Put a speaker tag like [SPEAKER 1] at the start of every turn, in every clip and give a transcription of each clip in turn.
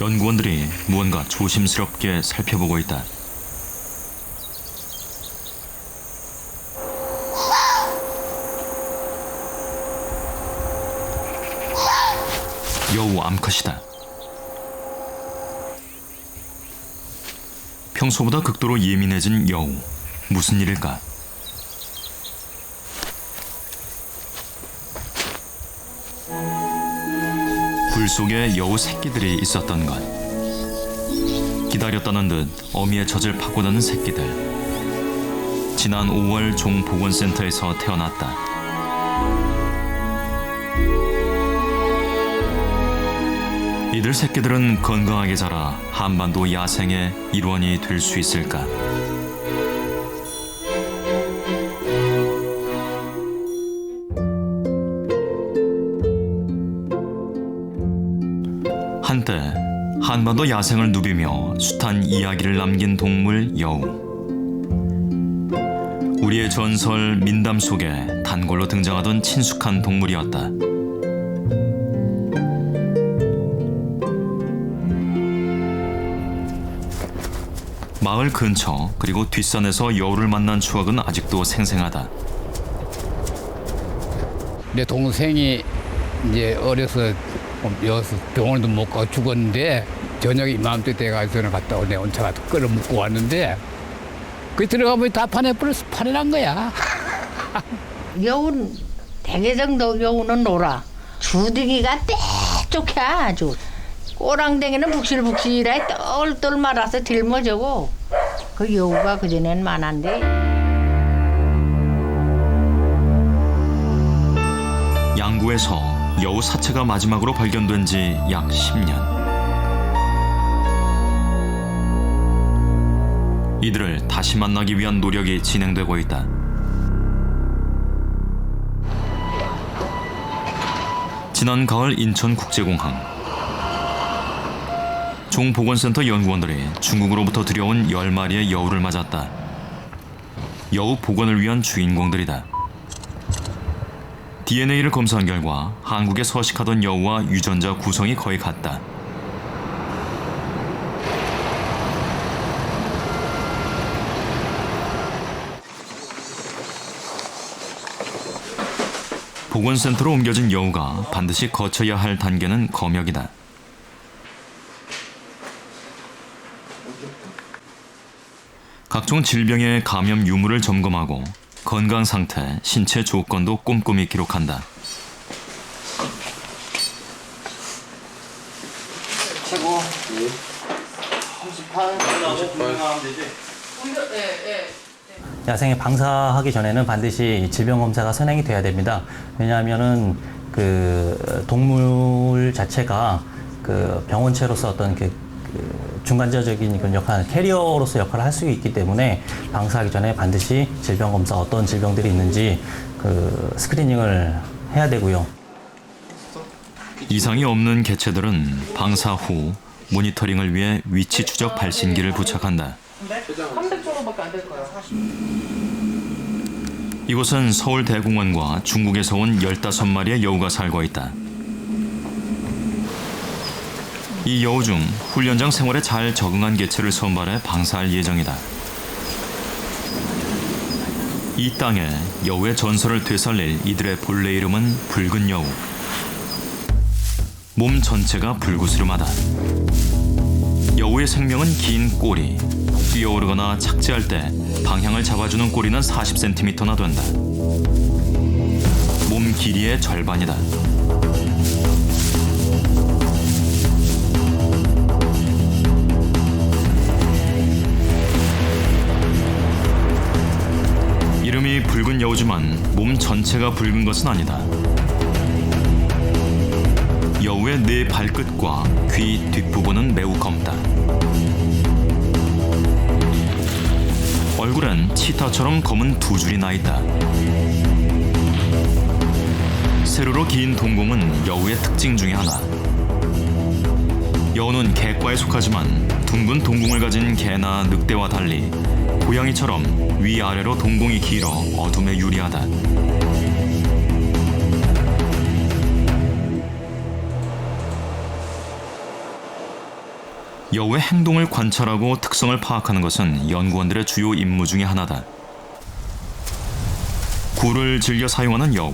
[SPEAKER 1] 연구원들이 무언가 조심스럽게 살펴보고 있다. 여우 암컷이다. 평소보다 극도로 예민해진 여우. 무슨 일일까? 굴 속에 여우 새끼들이 있었던 것. 기다렸다는 듯 어미의 젖을 파고드는 새끼들. 지난 5월 종보건센터에서 태어났다. 이들 새끼들은 건강하게 자라 한반도 야생의 일원이 될 수 있을까? 한때 한반도 야생을 누비며 숱한 이야기를 남긴 동물 여우. 우리의 전설 민담 속에 단골로 등장하던 친숙한 동물이었다. 마을 근처 그리고 뒷산에서 여우를 만난 추억은 아직도 생생하다.
[SPEAKER 2] 내 동생이 이제 어려서 여기서 병원도 못 가고 죽었는데 저녁에 이맘때 돼가지고 갔다 오네 온차가 끌어 묶고 왔는데 그 들어가보니 다 파내버려서 파내난 거야.
[SPEAKER 3] 여우는 대개정도 여우는 놀아. 주둥이가 떼쪽해 아주. 꼬랑댕이는 북실북실해 똘똘 말아서 딜머져고 그 여우가 그전엔 많은데.
[SPEAKER 1] 양구에서 여우 사체가 마지막으로 발견된 지 약 10년. 이들을 다시 만나기 위한 노력이 진행되고 있다. 지난 가을 인천국제공항. 종보건센터 연구원들이 중국으로부터 들여온 10마리의 여우를 맞았다. 여우 복원을 위한 주인공들이다. DNA를 검사한 결과 한국에 서식하던 여우와 유전자 구성이 거의 같다. 보건센터로 옮겨진 여우가 반드시 거쳐야 할 단계는 검역이다. 각종 질병의 감염 유무를 점검하고 건강 상태, 신체 조건도 꼼꼼히 기록한다.
[SPEAKER 4] 최고 38, 38 하면 되지?
[SPEAKER 5] 야생에 방사하기 전에는 반드시 질병 검사가 선행이 돼야 됩니다. 왜냐하면은 그 동물 자체가 그 병원체로서 어떤 그 중간자적인 그런 역할, 캐리어로서 역할을 할 수 있기 때문에 방사하기 전에 반드시 질병 검사, 어떤 질병들이 있는지 그 스크리닝을 해야 되고요.
[SPEAKER 1] 이상이 없는 개체들은 방사 후 모니터링을 위해 위치 추적 발신기를 부착한다.
[SPEAKER 6] 300조로밖에 안 될 거예요.
[SPEAKER 1] 이곳은 서울대공원과 중국에서 온 15마리의 여우가 살고 있다. 이 여우 중 훈련장 생활에 잘 적응한 개체를 선발해 방사할 예정이다. 이 땅에 여우의 전설을 되살릴 이들의 본래 이름은 붉은 여우. 몸 전체가 불구스름하다. 여우의 생명은 긴 꼬리. 뛰어오르거나 착지할 때 방향을 잡아주는 꼬리는 40cm나 된다. 몸 길이의 절반이다. 이름이 붉은 여우지만 몸 전체가 붉은 것은 아니다. 여우의 네 발끝과 귀 뒷부분은 매우 검다. 얼굴엔 치타처럼 검은 두 줄이 나 있다. 세로로 긴 동공은 여우의 특징 중에 하나. 여우는 개과에 속하지만 둥근 동공을 가진 개나 늑대와 달리 고양이처럼 위아래로 동공이 길어 어둠에 유리하다. 여우의 행동을 관찰하고 특성을 파악하는 것은 연구원들의 주요 임무 중에 하나다. 굴을 즐겨 사용하는 여우.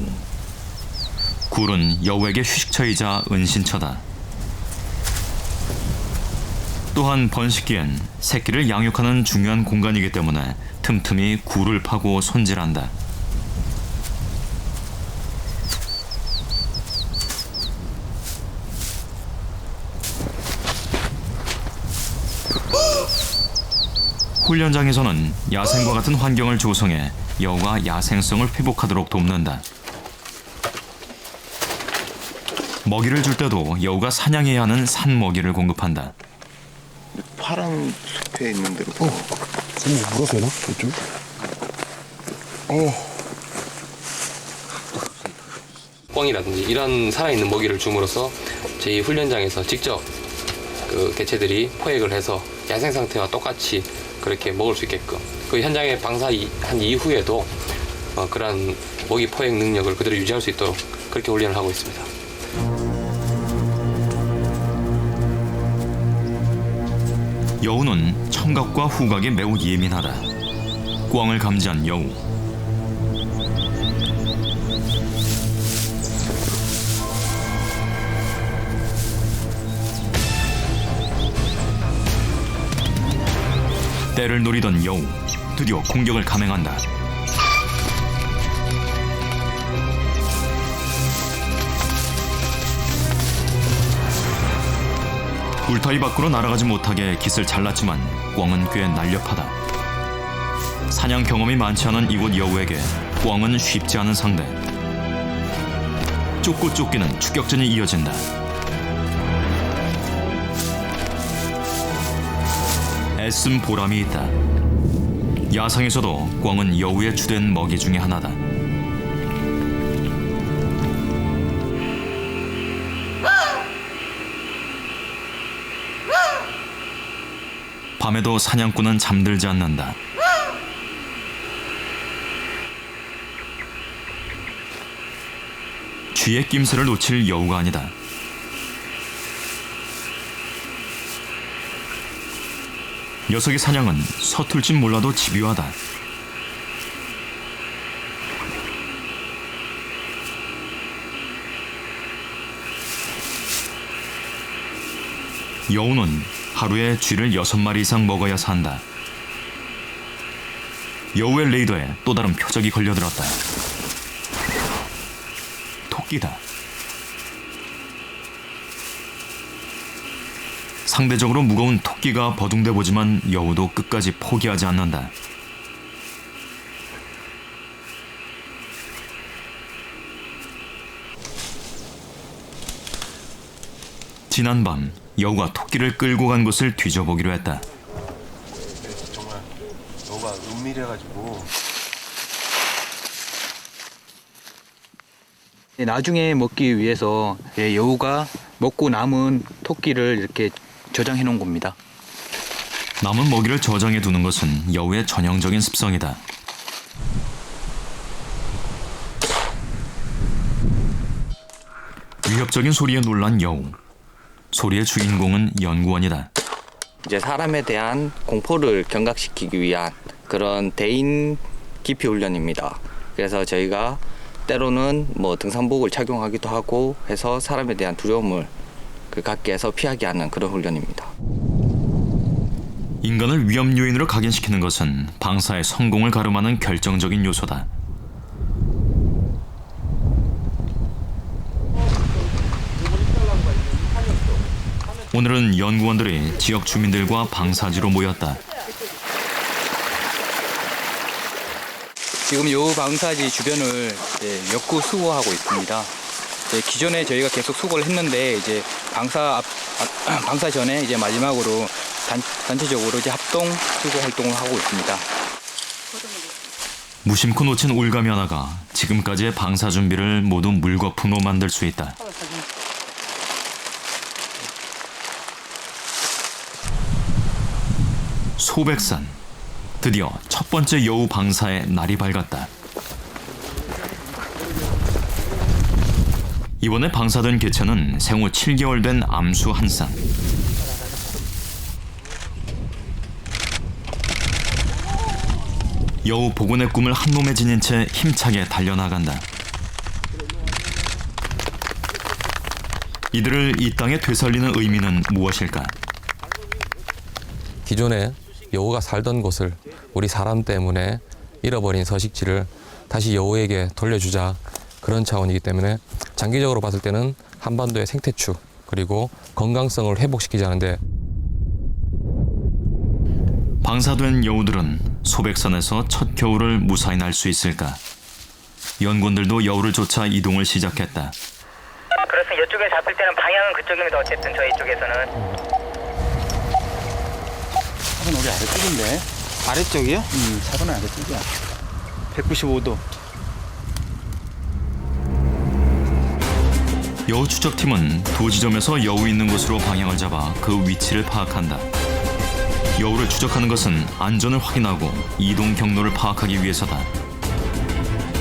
[SPEAKER 1] 굴은 여우에게 휴식처이자 은신처다. 또한 번식기엔 새끼를 양육하는 중요한 공간이기 때문에 틈틈이 굴을 파고 손질한다. 훈련장에서는 야생과 같은 환경을 조성해 여우가 야생성을 회복하도록 돕는다. 먹이를 줄 때도 여우가 사냥해야 하는 산 먹이를 공급한다.
[SPEAKER 7] 파란 숲에 있는 대로.
[SPEAKER 8] 물어도 되나? 이쪽?
[SPEAKER 9] 꿩이라든지 이런 살아있는 먹이를 줌으로써 저희 훈련장에서 직접 그 개체들이 포획을 해서 야생 상태와 똑같이 그렇게 먹을 수 있게끔 그 현장에 방사한 이후에도 그러한 먹이 포획 능력을 그대로 유지할 수 있도록 그렇게 훈련을 하고 있습니다.
[SPEAKER 1] 여우는 청각과 후각에 매우 예민하다. 꿩을 감지한 여우. 때를 노리던 여우. 드디어 공격을 감행한다. 울타리 밖으로 날아가지 못하게 깃을 잘랐지만 꿩은 꽤 날렵하다. 사냥 경험이 많지 않은 이곳 여우에게 꿩은 쉽지 않은 상대. 쫓고 쫓기는 추격전이 이어진다. 애쓴 보람이 있다. 야상에서도 꿩은 여우의 주된 먹이 중에 하나다. 밤에도 사냥꾼은 잠들지 않는다. 쥐의 낌새를 놓칠 여우가 아니다. 녀석의 사냥은 서툴진 몰라도 집요하다. 여우는 하루에 쥐를 6마리 이상 먹어야 산다. 여우의 레이더에 또 다른 표적이 걸려들었다. 토끼다. 상대적으로 무거운 토끼가 버둥대 보지만 여우도 끝까지 포기하지 않는다. 지난밤 여우가 토끼를 끌고 간 곳을 뒤져보기로 했다.
[SPEAKER 7] 정말 너가 은밀해가지고.
[SPEAKER 10] 나중에 먹기 위해서 여우가 먹고 남은 토끼를 이렇게 저장해 놓은 겁니다.
[SPEAKER 1] 남은 먹이를 저장해 두는 것은 여우의 전형적인 습성이다. 위협적인 소리에 놀란 여우. 소리의 주인공은 연구원이다.
[SPEAKER 11] 이제 사람에 대한 공포를 경각시키기 위한 그런 대인 기피 훈련입니다. 그래서 저희가 때로는 뭐 등산복을 착용하기도 하고 해서 사람에 대한 두려움을 갖게 해서 피하게 하는 그런 훈련입니다.
[SPEAKER 1] 인간을 위험 요인으로 각인시키는 것은 방사의 성공을 가름하는 결정적인 요소다. 오늘은 연구원들이 지역 주민들과 방사지로 모였다.
[SPEAKER 10] 지금 여우 방사지 주변을 엮고 수거하고 있습니다. 기존에 저희가 계속 수거를 했는데 이제 방사 전에 이제 마지막으로 단체적으로 이제 합동 수거 활동을 하고 있습니다.
[SPEAKER 1] 무심코 놓친 올가미 하나가 지금까지의 방사 준비를 모두 물거품으로 만들 수 있다. 소백산. 드디어 첫 번째 여우 방사의 날이 밝았다. 이번에 방사된 개체는 생후 7개월 된 암수 한 쌍. 여우 복원의 꿈을 한 몸에 지닌 채 힘차게 달려나간다. 이들을 이 땅에 되살리는 의미는 무엇일까?
[SPEAKER 9] 기존에 여우가 살던 곳을 우리 사람 때문에 잃어버린 서식지를 다시 여우에게 돌려주자, 그런 차원이기 때문에 장기적으로 봤을 때는 한반도의 생태축 그리고 건강성을 회복시키자는데,
[SPEAKER 1] 방사된 여우들은 소백산에서 첫 겨울을 무사히 날 수 있을까? 연구원들도 여우를 쫓아 이동을 시작했다.
[SPEAKER 12] 그래서 이쪽에 잡힐 때는 방향은 그쪽입니다. 어쨌든 저희 쪽에서는.
[SPEAKER 10] 차는 우리 아래쪽인데.
[SPEAKER 12] 아래쪽이요?
[SPEAKER 10] 차는 아래쪽이야. 195도.
[SPEAKER 1] 여우 추적팀은 두 지점에서 여우 있는 곳으로 방향을 잡아 그 위치를 파악한다. 여우를 추적하는 것은 안전을 확인하고 이동 경로를 파악하기 위해서다.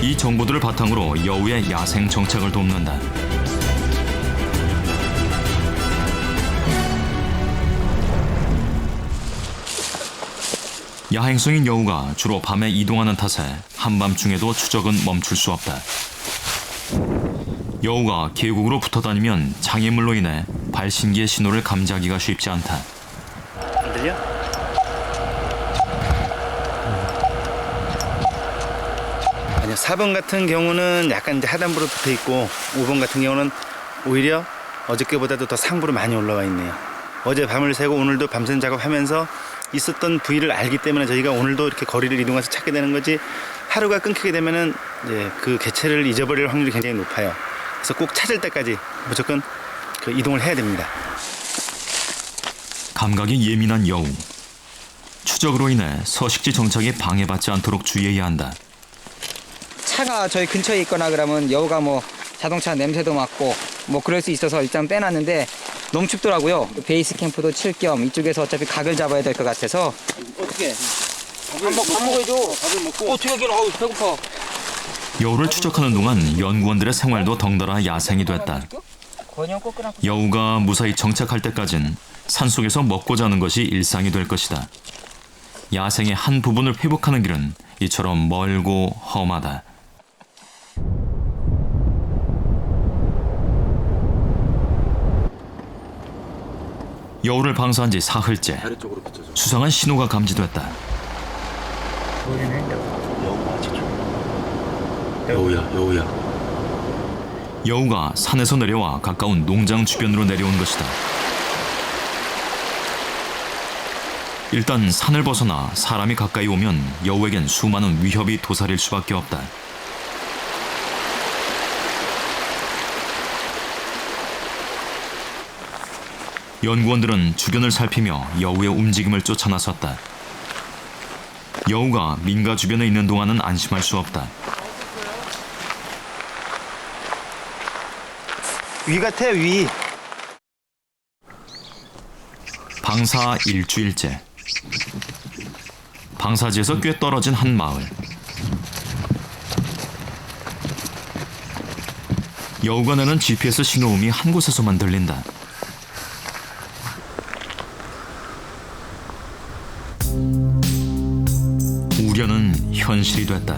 [SPEAKER 1] 이 정보들을 바탕으로 여우의 야생 정착을 돕는다. 야행성인 여우가 주로 밤에 이동하는 탓에 한밤중에도 추적은 멈출 수 없다. 여우가 계곡으로 붙어 다니면 장애물로 인해 발신기의 신호를 감지하기가 쉽지 않다.
[SPEAKER 10] 안 들려? 아니요, 4번 같은 경우는 약간 이제 하단부로 붙어 있고 5번 같은 경우는 오히려 어저께보다도 더 상부로 많이 올라와 있네요. 어제 밤을 새고 오늘도 밤샘 작업하면서 있었던 부위를 알기 때문에 저희가 오늘도 이렇게 거리를 이동해서 찾게 되는 거지, 하루가 끊기게 되면은 이제 그 개체를 잊어버릴 확률이 굉장히 높아요. 그래서 꼭 찾을 때까지 무조건 그 이동을 해야 됩니다.
[SPEAKER 1] 감각이 예민한 여우. 추적으로 인해 서식지 정착이 방해받지 않도록 주의해야 한다.
[SPEAKER 12] 차가 저희 근처에 있거나 그러면 여우가 뭐 자동차 냄새도 맡고 뭐 그럴 수 있어서 일단 빼놨는데 너무 춥더라고요. 베이스 캠프도 칠 겸 이쪽에서 어차피 각을 잡아야 될 것 같아서.
[SPEAKER 10] 어떻게?
[SPEAKER 12] 밥 먹어야죠.
[SPEAKER 10] 밥을 먹고.
[SPEAKER 12] 어떻게 하긴 어우 배고파.
[SPEAKER 1] 여우를 추적하는 동안 연구원들의 생활도 덩달아 야생이 됐다. 여우가 무사히 정착할 때까진 산속에서 먹고 자는 것이 일상이 될 것이다. 야생의 한 부분을 회복하는 길은 이처럼 멀고 험하다. 여우를 방사한 지 사흘째. 수상한 신호가 감지됐다.
[SPEAKER 7] 여우야.
[SPEAKER 1] 여우가 산에서 내려와 가까운 농장 주변으로 내려온 것이다. 일단 산을 벗어나 사람이 가까이 오면 여우에겐 수많은 위협이 도사릴 수밖에 없다. 연구원들은 주변을 살피며 여우의 움직임을 쫓아 나섰다. 여우가 민가 주변에 있는 동안은 안심할 수 없다.
[SPEAKER 10] 위 같아, 위.
[SPEAKER 1] 방사 일주일째. 방사지에서 꽤 떨어진 한 마을. 여우가 내는 GPS 신호음이 한 곳에서만 들린다. 우려는 현실이 됐다.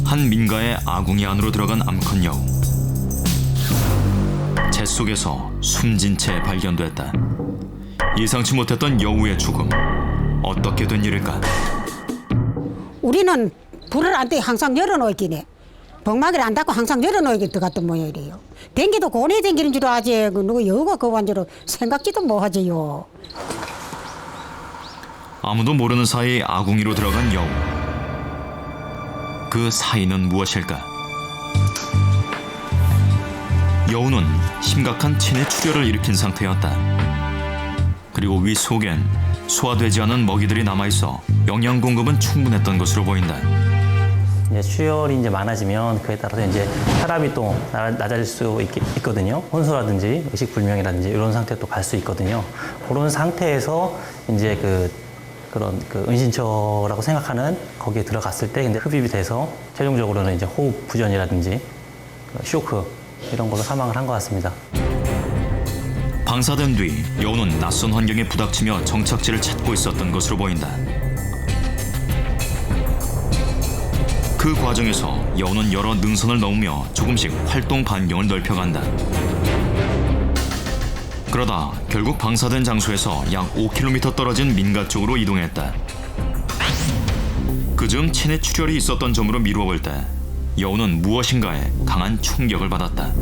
[SPEAKER 1] 한 민가의 아궁이 안으로 들어간 암컷 여우. 재 속에서 숨진 채 발견됐다. 예상치 못했던 여우의 죽음. 어떻게 된 일일까?
[SPEAKER 13] 우리는 불을 안 떼 항상 열어놓긴 해. 벙마기를 안 닫고 항상 열어놓게 들어갔던 모양이래요. 댕기도 고뇌 댕기는 줄도 아지 누구 여우가 그 완전로 생각지도 못하지요.
[SPEAKER 1] 아무도 모르는 사이 아궁이로 들어간 여우. 그 사이는 무엇일까? 여우는 심각한 체내 출혈을 일으킨 상태였다. 그리고 위 속엔 소화되지 않은 먹이들이 남아있어 영양 공급은 충분했던 것으로 보인다.
[SPEAKER 5] 이제 출혈이 이제 많아지면 그에 따라서 이제 혈압이 또 낮아질 수 있거든요. 혼수라든지 의식불명이라든지 이런 상태로 또 갈 수 있거든요. 그런 상태에서 이제 그런 은신처라고 생각하는 거기에 들어갔을 때 근데 흡입이 돼서 최종적으로는 이제 호흡 부전이라든지 쇼크 이런 걸로 사망을 한 것 같습니다.
[SPEAKER 1] 방사된 뒤 여우는 낯선 환경에 부닥치며 정착지를 찾고 있었던 것으로 보인다. 그 과정에서 여우는 여러 능선을 넘으며 조금씩 활동 반경을 넓혀간다. 그러다 결국 방사된 장소에서 약 5km 떨어진 민가 쪽으로 이동했다. 그즈음 체내 출혈이 있었던 점으로 미루어 볼 때 여우는 무엇인가에 강한 충격을 받았다.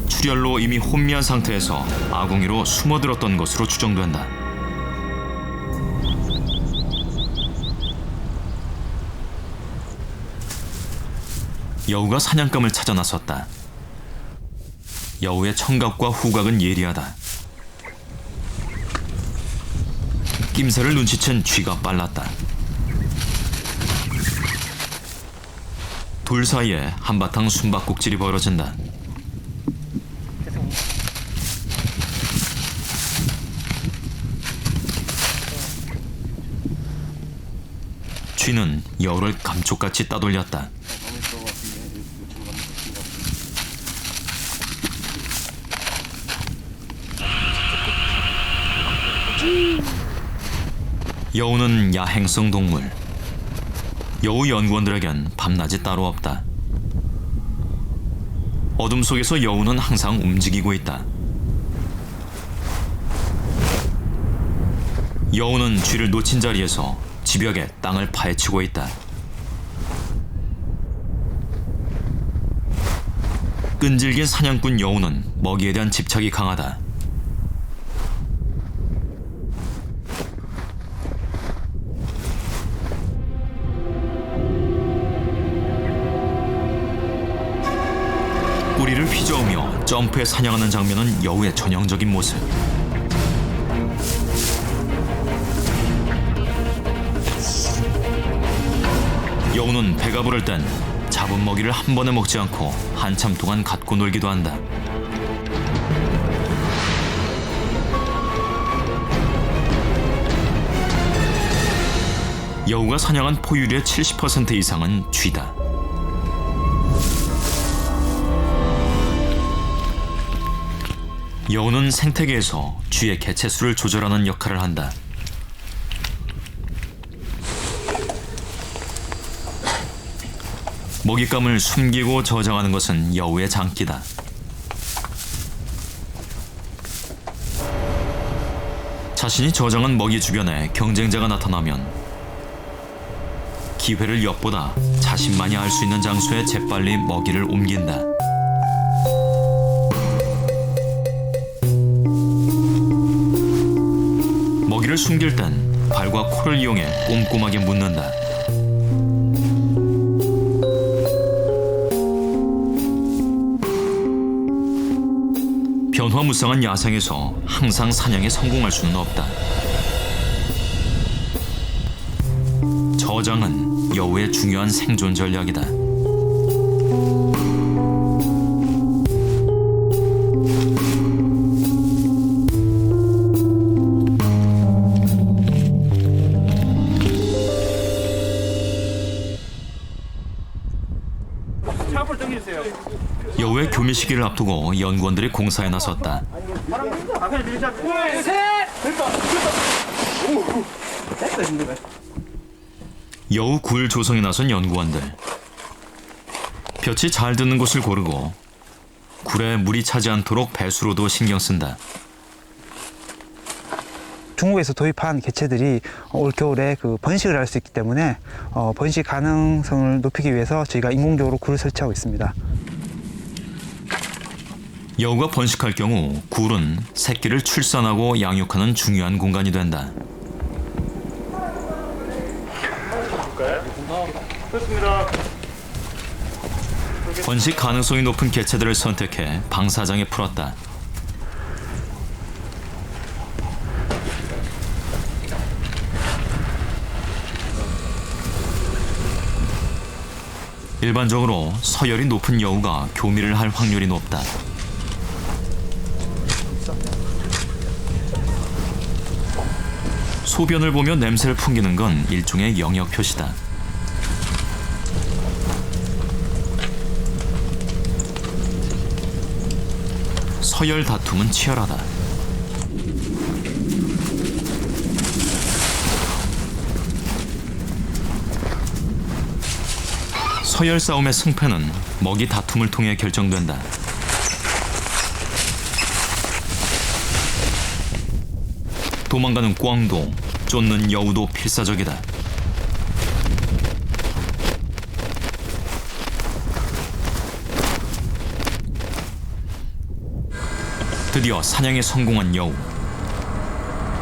[SPEAKER 1] 출혈로 이미 혼미한 상태에서 아궁이로 숨어들었던 것으로 추정된다. 여우가 사냥감을 찾아 나섰다. 여우의 청각과 후각은 예리하다. 낌새를 눈치챈 쥐가 빨랐다. 둘 사이에 한바탕 숨바꼭질이 벌어진다. 쥐는 여우를 감쪽같이 따돌렸다. 여우는 야행성 동물. 여우 연구원들에겐 밤낮이 따로 없다. 어둠 속에서 여우는 항상 움직이고 있다. 여우는 쥐를 놓친 자리에서 집벽에 땅을 파헤치고 있다. 끈질긴 사냥꾼 여우는 먹이에 대한 집착이 강하다. 꼬리를 휘저으며 점프해 사냥하는 장면은 여우의 전형적인 모습. 여우는 배가 부를 땐 잡은 먹이를 한 번에 먹지 않고 한참 동안 갖고 놀기도 한다. 여우가 사냥한 포유류의 70% 이상은 쥐다. 여우는 생태계에서 쥐의 개체수를 조절하는 역할을 한다. 먹잇감을 숨기고 저장하는 것은 여우의 장기다. 자신이 저장한 먹이 주변에 경쟁자가 나타나면 기회를 엿보다 자신만이 알 수 있는 장소에 재빨리 먹이를 옮긴다. 먹이를 숨길 땐 발과 코를 이용해 꼼꼼하게 묻는다. 변화무쌍한 야생에서 항상 사냥에 성공할 수는 없다. 저장은 여우의 중요한 생존 전략이다. 여우의 교미 시기를 앞두고 연구원들이 공사에 나섰다. 여우 굴 조성에 나선 연구원들. 볕이 잘 드는 곳을 고르고 굴에 물이 차지 않도록 배수로도 신경 쓴다.
[SPEAKER 14] 중국에서 도입한 개체들이 올겨울에 번식을 할 수 있기 때문에 번식 가능성을 높이기 위해서 저희가 인공적으로 굴을 설치하고 있습니다.
[SPEAKER 1] 여우가 번식할 경우 굴은 새끼를 출산하고 양육하는 중요한 공간이 된다. 번식 가능성이 높은 개체들을 선택해 방사장에 풀었다. 일반적으로 서열이 높은 여우가 교미를 할 확률이 높다. 소변을 보며 냄새를 풍기는 건 일종의 영역 표시다. 서열 다툼은 치열하다. 서열 싸움의 승패는 먹이 다툼을 통해 결정된다. 도망가는 꿩도 쫓는 여우도 필사적이다. 드디어 사냥에 성공한 여우.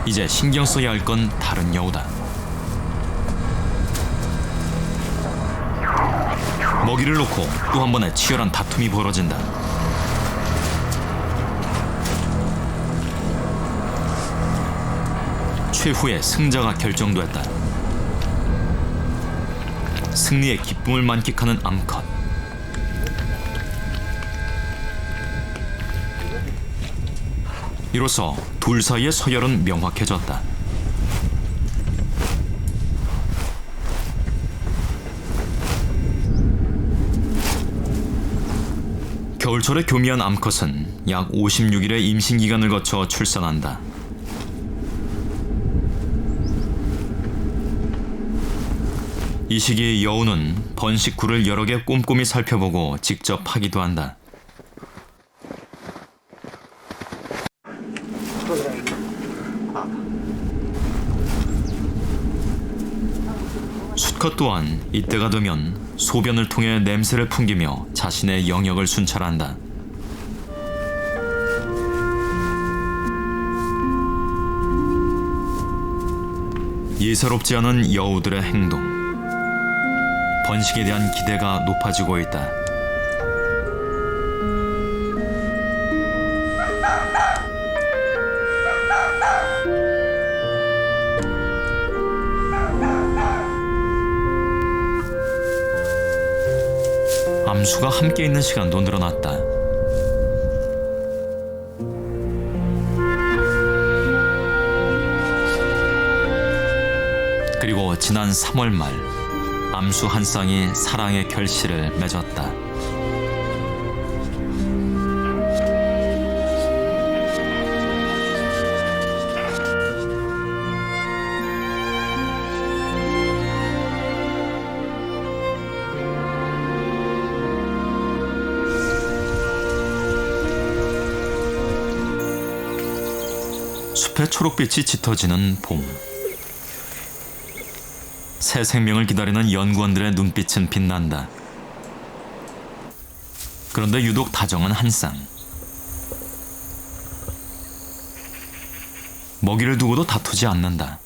[SPEAKER 1] 이제 신경 써야 할 건 다른 여우다. 먹이를 놓고 또 한 번의 치열한 다툼이 벌어진다. 최후의 승자가 결정됐다. 승리의 기쁨을 만끽하는 암컷. 이로써 둘 사이의 서열은 명확해졌다. 겨울철에 교미한 암컷은 약 56일의 임신 기간을 거쳐 출산한다. 이 시기 여우는 번식구를 여러 개 꼼꼼히 살펴보고 직접 파기도 한다. 수컷 또한 이때가 되면 소변을 통해 냄새를 풍기며 자신의 영역을 순찰한다. 예사롭지 않은 여우들의 행동. 번식에 대한 기대가 높아지고 있다. 암수가 함께 있는 시간도 늘어났다. 그리고 지난 3월 말 암수 한 쌍이 사랑의 결실을 맺었다. 숲의 초록빛이 짙어지는 봄. 새 생명을 기다리는 연구원들의 눈빛은 빛난다. 그런데 유독 다정한 한 쌍. 먹이를 두고도 다투지 않는다.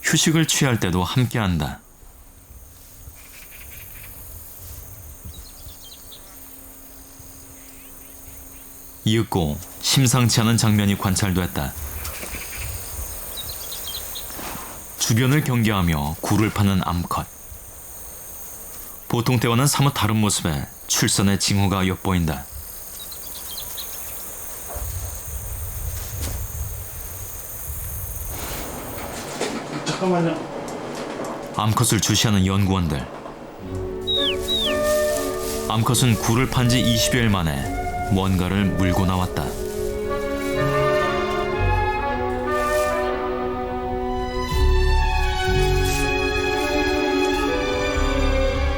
[SPEAKER 1] 휴식을 취할 때도 함께한다. 이윽고 심상치 않은 장면이 관찰됐다. 주변을 경계하며 굴을 파는 암컷. 보통 때와는 사뭇 다른 모습에 출산의 징후가 엿보인다.
[SPEAKER 8] 잠깐만요.
[SPEAKER 1] 암컷을 주시하는 연구원들. 암컷은 굴을 판 지 20여일 만에 뭔가를 물고 나왔다.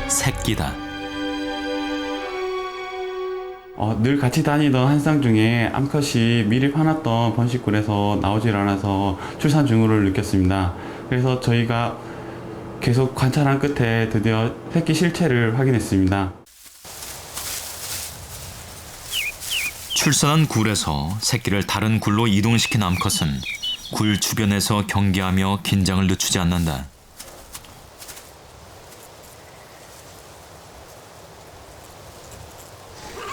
[SPEAKER 1] 새끼다.
[SPEAKER 15] 늘 같이 다니던 한 쌍 중에 암컷이 미리 파놨던 번식굴에서 나오질 않아서 출산 징후를 느꼈습니다. 그래서 저희가 계속 관찰한 끝에 드디어 새끼 실체를 확인했습니다.
[SPEAKER 1] 출산한 굴에서 새끼를 다른 굴로 이동시킨 암컷은 굴 주변에서 경계하며 긴장을 늦추지 않는다.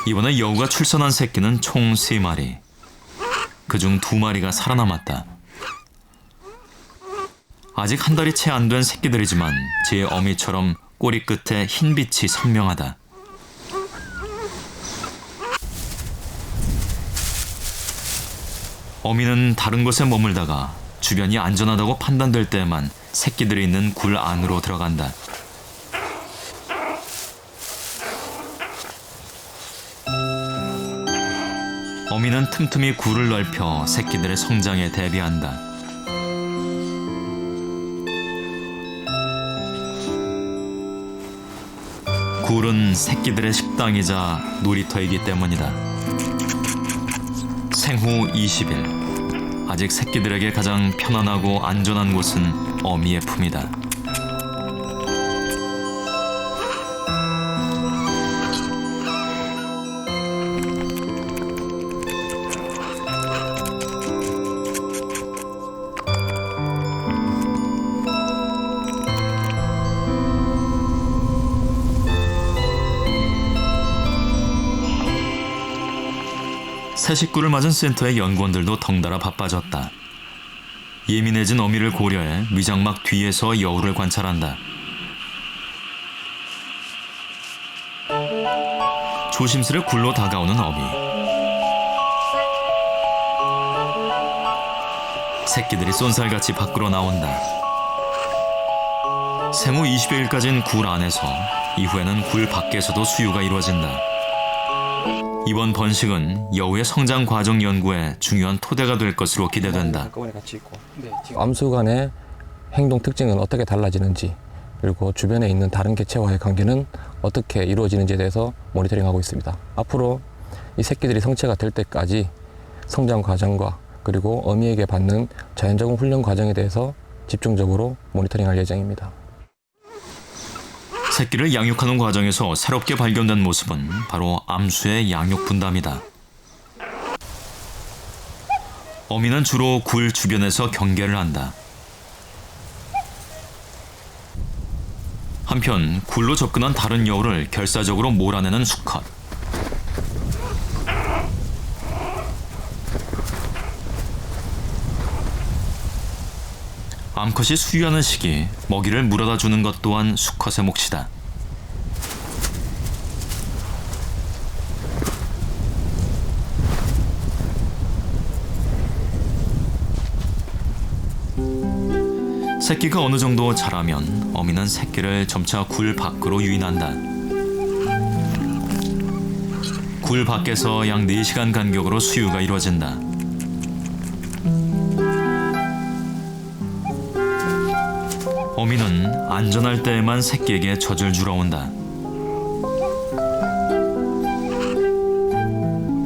[SPEAKER 1] 이번에 여우가 출산한 새끼는 총 3마리. 그중 2마리가 살아남았다. 아직 한 달이 채 안 된 새끼들이지만 제 어미처럼 꼬리 끝에 흰빛이 선명하다. 어미는 다른 곳에 머물다가 주변이 안전하다고 판단될 때에만 새끼들이 있는 굴 안으로 들어간다. 어미는 틈틈이 굴을 넓혀 새끼들의 성장에 대비한다. 굴은 새끼들의 식당이자 놀이터이기 때문이다. 생후 20일. 아직 새끼들에게 가장 편안하고 안전한 곳은 어미의 품이다. 새 식구를 맞은 센터의 연구원들도 덩달아 바빠졌다. 예민해진 어미를 고려해 위장막 뒤에서 여우를 관찰한다. 조심스레 굴로 다가오는 어미. 새끼들이 쏜살같이 밖으로 나온다. 생후 20여일까지는 굴 안에서, 이후에는 굴 밖에서도 수유가 이루어진다. 이번 번식은 여우의 성장 과정 연구에 중요한 토대가 될 것으로 기대된다.
[SPEAKER 16] 암수 간의 행동 특징은 어떻게 달라지는지, 그리고 주변에 있는 다른 개체와의 관계는 어떻게 이루어지는지에 대해서 모니터링하고 있습니다. 앞으로 이 새끼들이 성체가 될 때까지 성장 과정과 그리고 어미에게 받는 자연적인 훈련 과정에 대해서 집중적으로 모니터링할 예정입니다.
[SPEAKER 1] 새끼를 양육하는 과정에서 새롭게 발견된 모습은 바로 암수의 양육 분담이다. 어미는 주로 굴 주변에서 경계를 한다. 한편 굴로 접근한 다른 여우를 결사적으로 몰아내는 수컷. 암컷이 수유하는 시기 먹이를 물어다 주는 것 또한 수컷의 몫이다. 새끼가 어느 정도 자라면 어미는 새끼를 점차 굴 밖으로 유인한다. 굴 밖에서 약 4시간 간격으로 수유가 이루어진다. 어미는 안전할 때에만 새끼에게 젖을 주러 온다.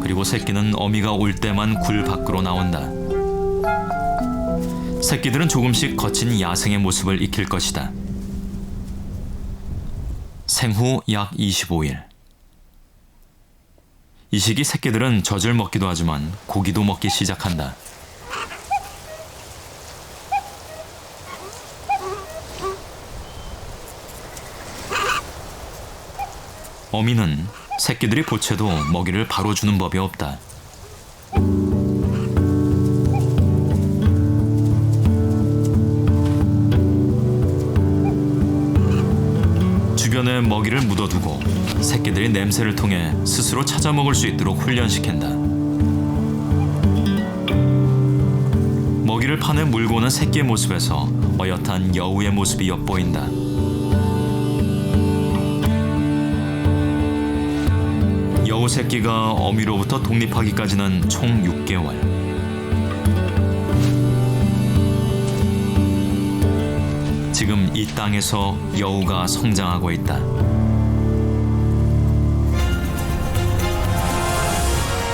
[SPEAKER 1] 그리고 새끼는 어미가 올 때만 굴 밖으로 나온다. 새끼들은 조금씩 거친 야생의 모습을 익힐 것이다. 생후 약 25일. 이 시기 새끼들은 젖을 먹기도 하지만 고기도 먹기 시작한다. 어미는 새끼들이 보채도 먹이를 바로 주는 법이 없다. 주변에 먹이를 묻어두고 새끼들이 냄새를 통해 스스로 찾아 먹을 수 있도록 훈련시킨다. 먹이를 판에 물고 오는 새끼의 모습에서 어엿한 여우의 모습이 엿보인다. 여우 새끼가 어미로부터 독립하기까지는 총 6개월. 지금 이 땅에서 여우가 성장하고 있다.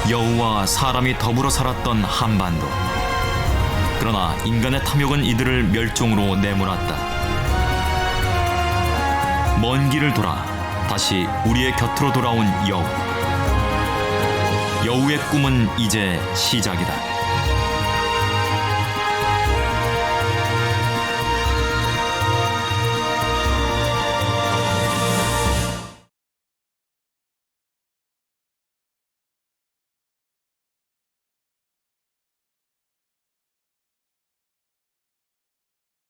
[SPEAKER 1] 여우와 사람이 더불어 살았던 한반도. 그러나 인간의 탐욕은 이들을 멸종으로 내몰았다. 먼 길을 돌아 다시 우리의 곁으로 돌아온 여우. 여우의 꿈은 이제 시작이다.